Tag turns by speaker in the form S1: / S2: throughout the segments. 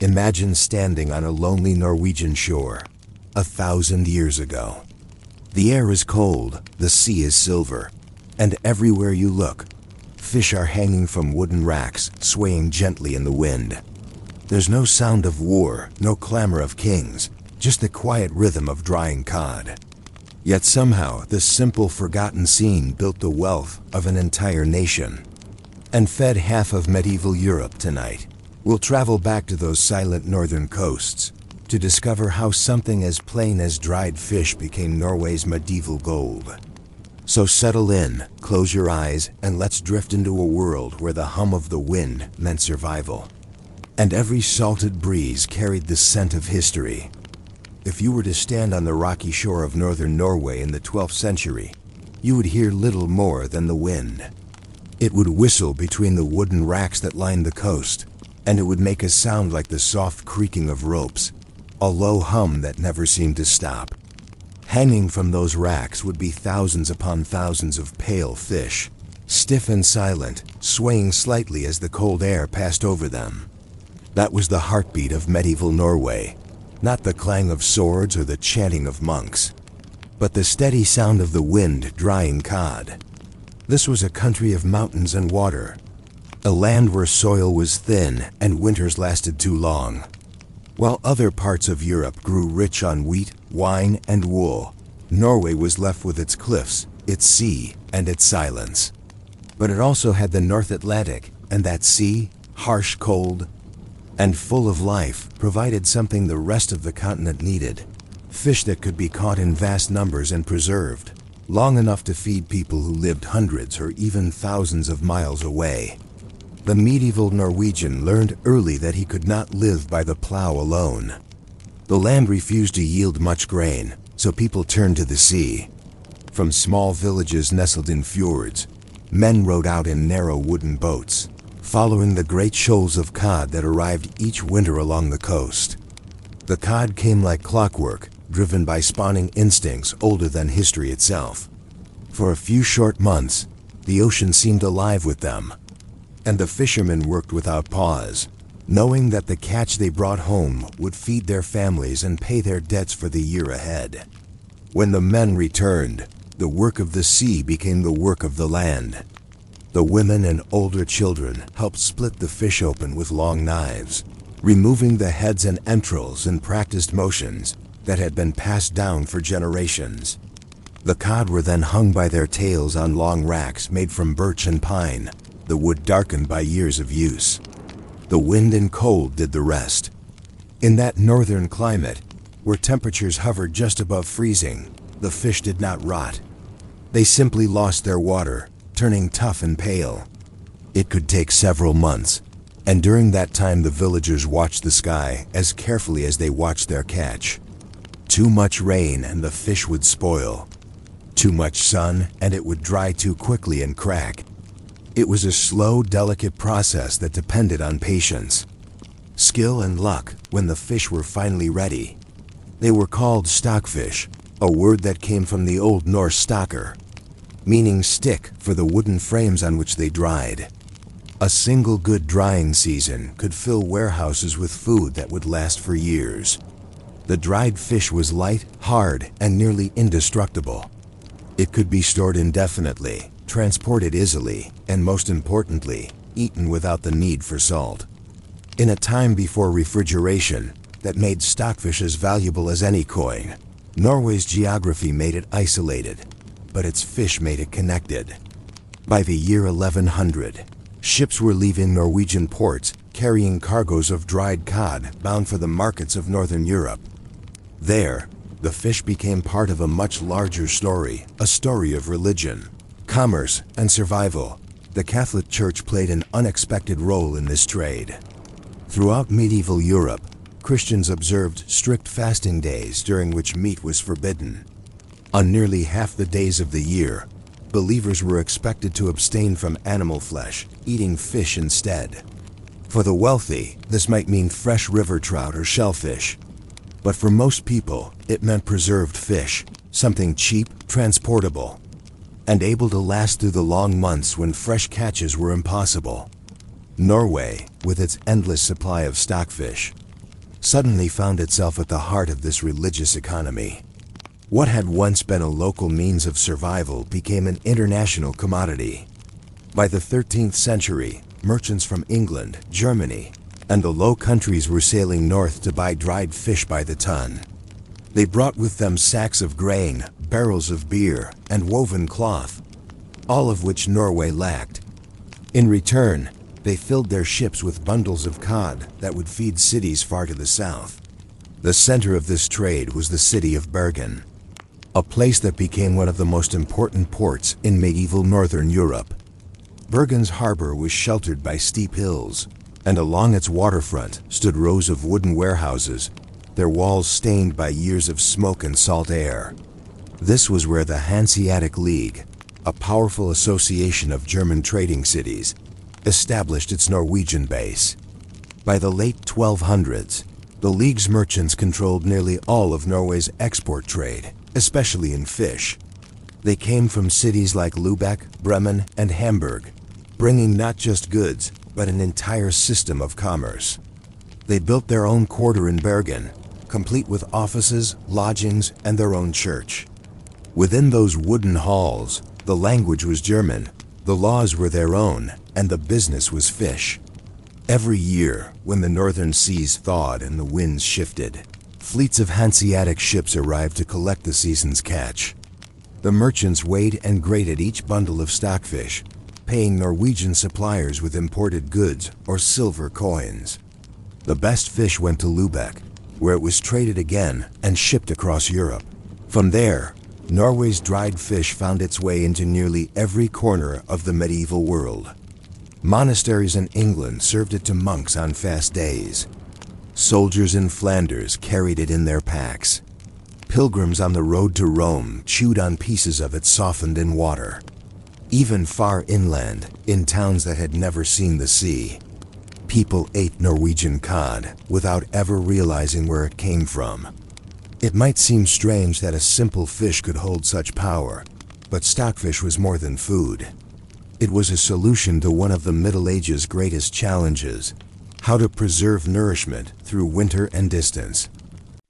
S1: Imagine standing on a lonely Norwegian shore 1,000 years ago. The air is cold, the sea is silver, and everywhere you look, fish are hanging from wooden racks, swaying gently in the wind. There's no sound of war, no clamor of kings, just the quiet rhythm of drying cod. Yet somehow, this simple, forgotten scene built the wealth of an entire nation and fed half of medieval Europe tonight. We'll travel back to those silent northern coasts to discover how something as plain as dried fish became Norway's medieval gold. So settle in, close your eyes, and let's drift into a world where the hum of the wind meant survival, and every salted breeze carried the scent of history. If you were to stand on the rocky shore of northern Norway in the 12th century, you would hear little more than the wind. It would whistle between the wooden racks that lined the coast, and it would make a sound like the soft creaking of ropes, a low hum that never seemed to stop. Hanging from those racks would be thousands upon thousands of pale fish, stiff and silent, swaying slightly as the cold air passed over them. That was the heartbeat of medieval Norway, not the clang of swords or the chanting of monks, but the steady sound of the wind drying cod. This was a country of mountains and water, a land where soil was thin and winters lasted too long. While other parts of Europe grew rich on wheat, wine, and wool, Norway was left with its cliffs, its sea, and its silence. But it also had the North Atlantic, and that sea, harsh, cold, and full of life, provided something the rest of the continent needed: fish that could be caught in vast numbers and preserved, long enough to feed people who lived hundreds or even thousands of miles away. The medieval Norwegian learned early that he could not live by the plow alone. The land refused to yield much grain, so people turned to the sea. From small villages nestled in fjords, men rowed out in narrow wooden boats, following the great shoals of cod that arrived each winter along the coast. The cod came like clockwork, driven by spawning instincts older than history itself. For a few short months, the ocean seemed alive with them, and the fishermen worked without pause, knowing that the catch they brought home would feed their families and pay their debts for the year ahead. When the men returned, the work of the sea became the work of the land. The women and older children helped split the fish open with long knives, removing the heads and entrails in practiced motions that had been passed down for generations. The cod were then hung by their tails on long racks made from birch and pine, the wood darkened by years of use. The wind and cold did the rest. In that northern climate, where temperatures hovered just above freezing, the fish did not rot. They simply lost their water, turning tough and pale. It could take several months, and during that time the villagers watched the sky as carefully as they watched their catch. Too much rain and the fish would spoil. Too much sun and it would dry too quickly and crack. It was a slow, delicate process that depended on patience, skill, and luck. When the fish were finally ready, they were called stockfish, a word that came from the Old Norse stokkr, meaning stick for the wooden frames on which they dried. A single good drying season could fill warehouses with food that would last for years. The dried fish was light, hard, and nearly indestructible. It could be stored indefinitely, transported easily, and most importantly, eaten without the need for salt. In a time before refrigeration that made stockfish as valuable as any coin, Norway's geography made it isolated, but its fish made it connected. By the year 1100, ships were leaving Norwegian ports carrying cargoes of dried cod bound for the markets of northern Europe. There, the fish became part of a much larger story, a story of religion, commerce, and survival. The Catholic Church played an unexpected role in this trade. Throughout medieval Europe, Christians observed strict fasting days during which meat was forbidden. On nearly half the days of the year, believers were expected to abstain from animal flesh, eating fish instead. For the wealthy, this might mean fresh river trout or shellfish. But for most people, it meant preserved fish, something cheap, transportable, and able to last through the long months when fresh catches were impossible. Norway, with its endless supply of stockfish, suddenly found itself at the heart of this religious economy. What had once been a local means of survival became an international commodity. By the 13th century, merchants from England, Germany, and the Low Countries were sailing north to buy dried fish by the ton. They brought with them sacks of grain, barrels of beer, and woven cloth, all of which Norway lacked. In return, they filled their ships with bundles of cod that would feed cities far to the south. The center of this trade was the city of Bergen, a place that became one of the most important ports in medieval northern Europe. Bergen's harbor was sheltered by steep hills, and along its waterfront stood rows of wooden warehouses, their walls stained by years of smoke and salt air. This was where the Hanseatic League, a powerful association of German trading cities, established its Norwegian base. By the late 1200s, the League's merchants controlled nearly all of Norway's export trade, especially in fish. They came from cities like Lubeck, Bremen, and Hamburg, bringing not just goods, but an entire system of commerce. They built their own quarter in Bergen, complete with offices, lodgings, and their own church. Within those wooden halls, the language was German, the laws were their own, and the business was fish. Every year, when the northern seas thawed and the winds shifted, fleets of Hanseatic ships arrived to collect the season's catch. The merchants weighed and graded each bundle of stockfish, paying Norwegian suppliers with imported goods or silver coins. The best fish went to Lubeck, where it was traded again and shipped across Europe. From there, Norway's dried fish found its way into nearly every corner of the medieval world. Monasteries in England served it to monks on fast days. Soldiers in Flanders carried it in their packs. Pilgrims on the road to Rome chewed on pieces of it softened in water. Even far inland, in towns that had never seen the sea, people ate Norwegian cod without ever realizing where it came from. It might seem strange that a simple fish could hold such power, but stockfish was more than food. It was a solution to one of the Middle Ages' greatest challenges: how to preserve nourishment through winter and distance.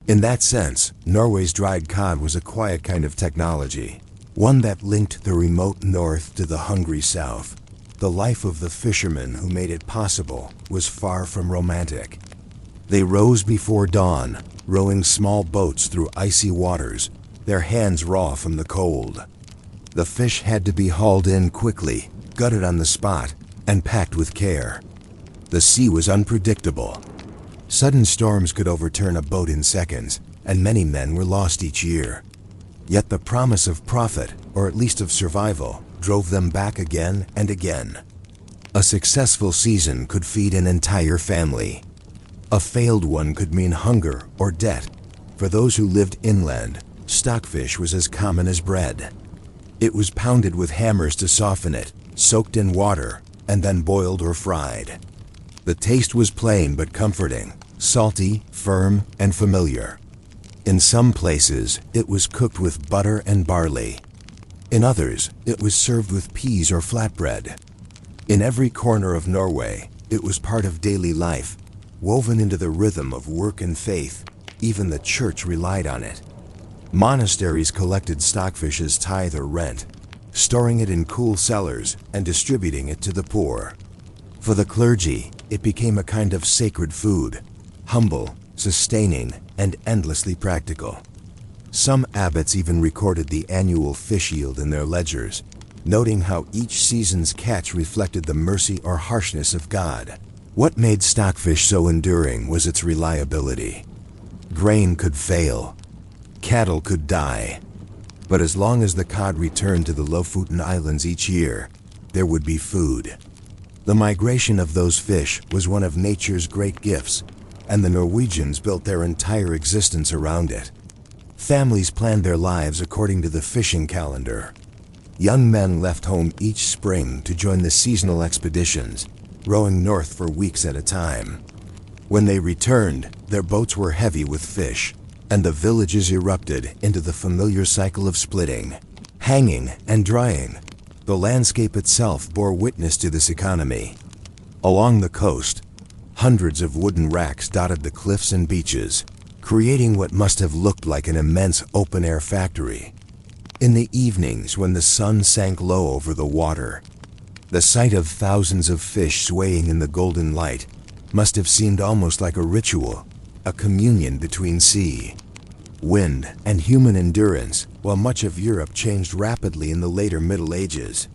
S1: In that sense, Norway's dried cod was a quiet kind of technology, one that linked the remote north to the hungry south. The life of the fishermen who made it possible was far from romantic. They rose before dawn, rowing small boats through icy waters, their hands raw from the cold. The fish had to be hauled in quickly, gutted on the spot, and packed with care. The sea was unpredictable. Sudden storms could overturn a boat in seconds, and many men were lost each year. Yet the promise of profit, or at least of survival, drove them back again and again. A successful season could feed an entire family. A failed one could mean hunger or debt. For those who lived inland, stockfish was as common as bread. It was pounded with hammers to soften it, soaked in water, and then boiled or fried. The taste was plain but comforting, salty, firm, and familiar. In some places, it was cooked with butter and barley. In others, it was served with peas or flatbread. In every corner of Norway, it was part of daily life, woven into the rhythm of work and faith. Even the church relied on it. Monasteries collected stockfish as tithe or rent, storing it in cool cellars and distributing it to the poor. For the clergy, it became a kind of sacred food, humble, sustaining, and endlessly practical. Some abbots even recorded the annual fish yield in their ledgers, noting how each season's catch reflected the mercy or harshness of God. What made stockfish so enduring was its reliability. Grain could fail, cattle could die, but as long as the cod returned to the Lofoten Islands each year, there would be food. The migration of those fish was one of nature's great gifts, and the Norwegians built their entire existence around it. Families planned their lives according to the fishing calendar. Young men left home each spring to join the seasonal expeditions, rowing north for weeks at a time. When they returned, their boats were heavy with fish, and the villages erupted into the familiar cycle of splitting, hanging, and drying. The landscape itself bore witness to this economy. Along the coast, Hundreds of wooden racks dotted the cliffs and beaches, creating what must have looked like an immense open-air factory. In the evenings, when the sun sank low over the water, the sight of thousands of fish swaying in the golden light must have seemed almost like a ritual, a communion between sea, wind, and human endurance. While much of Europe changed rapidly in the later Middle Ages,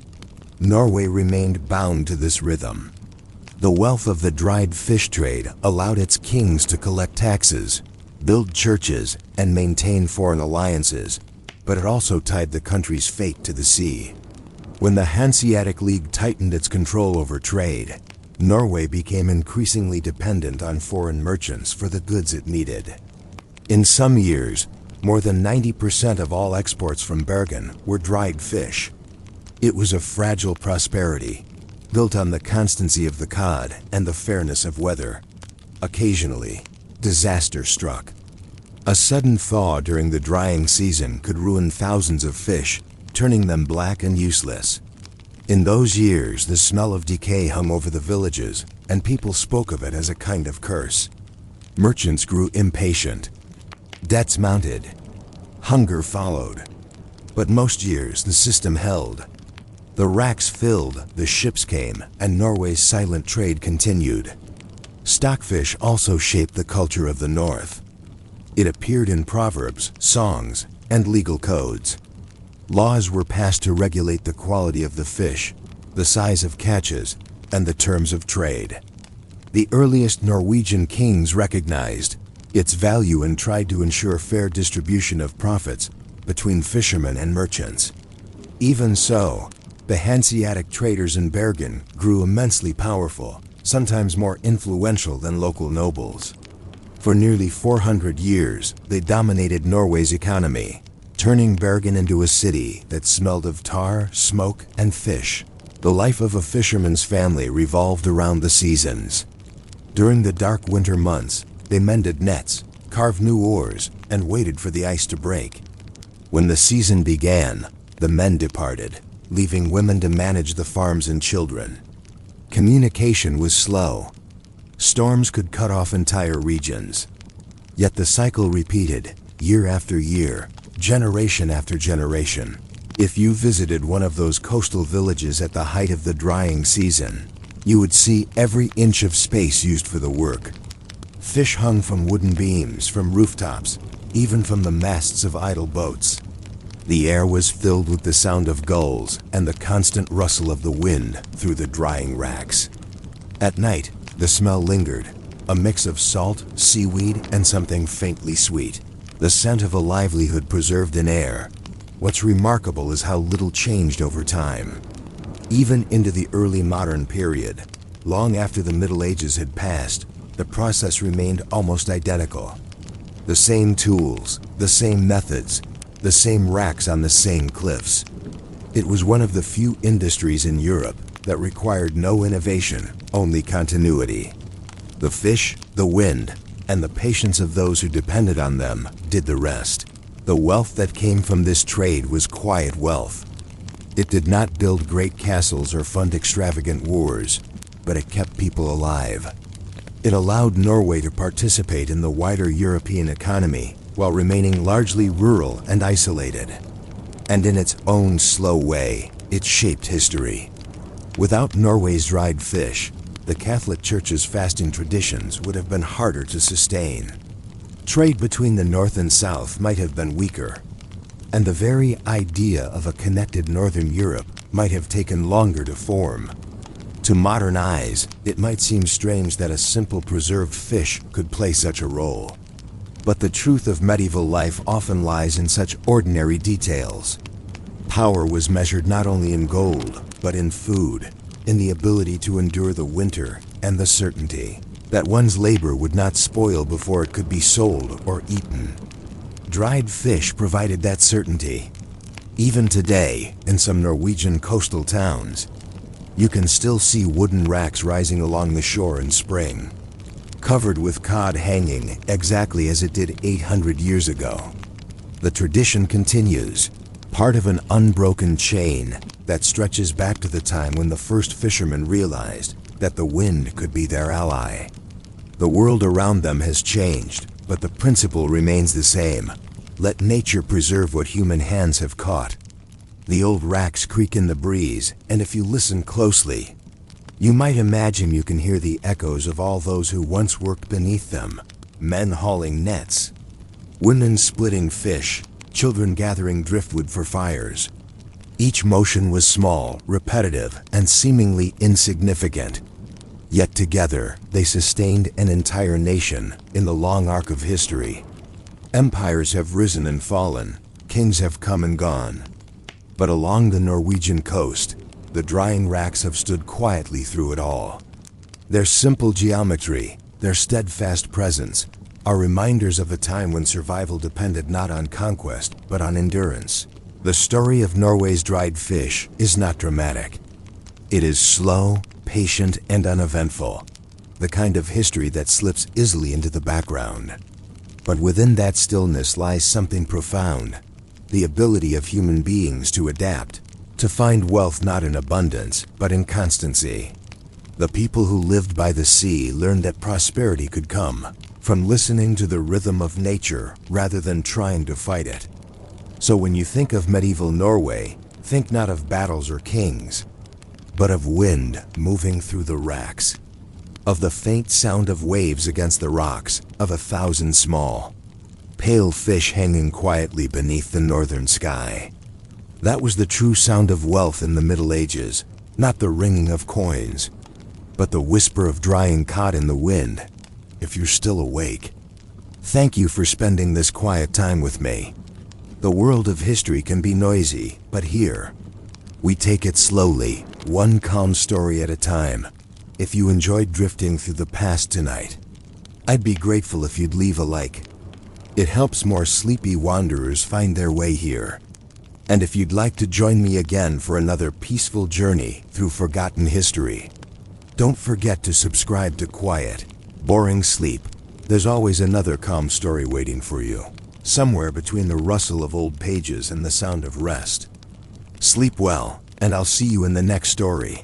S1: Norway remained bound to this rhythm. The wealth of the dried fish trade allowed its kings to collect taxes, build churches, and maintain foreign alliances, but it also tied the country's fate to the sea. When the Hanseatic League tightened its control over trade, Norway became increasingly dependent on foreign merchants for the goods it needed. In some years, more than 90% of all exports from Bergen were dried fish. It was a fragile prosperity, built on the constancy of the cod and the fairness of weather. Occasionally, disaster struck. A sudden thaw during the drying season could ruin thousands of fish, turning them black and useless. In those years, the smell of decay hung over the villages, and people spoke of it as a kind of curse. Merchants grew impatient. Debts mounted. Hunger followed. But most years, the system held. The racks filled, the ships came, and Norway's silent trade continued. Stockfish also shaped the culture of the North. It appeared in proverbs, songs, and legal codes. Laws were passed to regulate the quality of the fish, the size of catches, and the terms of trade. The earliest Norwegian kings recognized its value and tried to ensure fair distribution of profits between fishermen and merchants. Even so, the Hanseatic traders in Bergen grew immensely powerful, sometimes more influential than local nobles. For nearly 400 years, they dominated Norway's economy, turning Bergen into a city that smelled of tar, smoke, and fish. The life of a fisherman's family revolved around the seasons. During the dark winter months, they mended nets, carved new oars, and waited for the ice to break. When the season began, the men departed, leaving women to manage the farms and children. Communication was slow. Storms could cut off entire regions. Yet the cycle repeated, year after year, generation after generation. If you visited one of those coastal villages at the height of the drying season, you would see every inch of space used for the work. Fish hung from wooden beams, from rooftops, even from the masts of idle boats. The air was filled with the sound of gulls and the constant rustle of the wind through the drying racks. At night, the smell lingered, a mix of salt, seaweed, and something faintly sweet, the scent of a livelihood preserved in air. What's remarkable is how little changed over time. Even into the early modern period, long after the Middle Ages had passed, the process remained almost identical. The same tools, the same methods, the same racks on the same cliffs. It was one of the few industries in Europe that required no innovation, only continuity. The fish, the wind, and the patience of those who depended on them did the rest. The wealth that came from this trade was quiet wealth. It did not build great castles or fund extravagant wars, but it kept people alive. It allowed Norway to participate in the wider European economy while remaining largely rural and isolated. And in its own slow way, it shaped history. Without Norway's dried fish, the Catholic Church's fasting traditions would have been harder to sustain. Trade between the North and South might have been weaker, and the very idea of a connected Northern Europe might have taken longer to form. To modern eyes, it might seem strange that a simple preserved fish could play such a role. But the truth of medieval life often lies in such ordinary details. Power was measured not only in gold, but in food, in the ability to endure the winter, and the certainty that one's labor would not spoil before it could be sold or eaten. Dried fish provided that certainty. Even today, in some Norwegian coastal towns, you can still see wooden racks rising along the shore in spring, covered with cod hanging exactly as it did 800 years ago. The tradition continues, part of an unbroken chain that stretches back to the time when the first fishermen realized that the wind could be their ally. The world around them has changed, but the principle remains the same. Let nature preserve what human hands have caught. The old racks creak in the breeze, and if you listen closely, you might imagine you can hear the echoes of all those who once worked beneath them. Men hauling nets, women splitting fish, children gathering driftwood for fires. Each motion was small, repetitive, and seemingly insignificant. Yet together, they sustained an entire nation in the long arc of history. Empires have risen and fallen, kings have come and gone. But along the Norwegian coast, the drying racks have stood quietly through it all. Their simple geometry, their steadfast presence, are reminders of a time when survival depended not on conquest, but on endurance. The story of Norway's dried fish is not dramatic. It is slow, patient, and uneventful, the kind of history that slips easily into the background. But within that stillness lies something profound, the ability of human beings to adapt, to find wealth not in abundance, but in constancy. The people who lived by the sea learned that prosperity could come from listening to the rhythm of nature rather than trying to fight it. So when you think of medieval Norway, think not of battles or kings, but of wind moving through the racks, of the faint sound of waves against the rocks, of 1,000 small, pale fish hanging quietly beneath the northern sky. That was the true sound of wealth in the Middle Ages, not the ringing of coins, but the whisper of drying cod in the wind. If you're still awake, thank you for spending this quiet time with me. The world of history can be noisy, but here, we take it slowly, one calm story at a time. If you enjoyed drifting through the past tonight, I'd be grateful if you'd leave a like. It helps more sleepy wanderers find their way here. And if you'd like to join me again for another peaceful journey through forgotten history, don't forget to subscribe to Quiet, Boring Sleep. There's always another calm story waiting for you, somewhere between the rustle of old pages and the sound of rest. Sleep well, and I'll see you in the next story.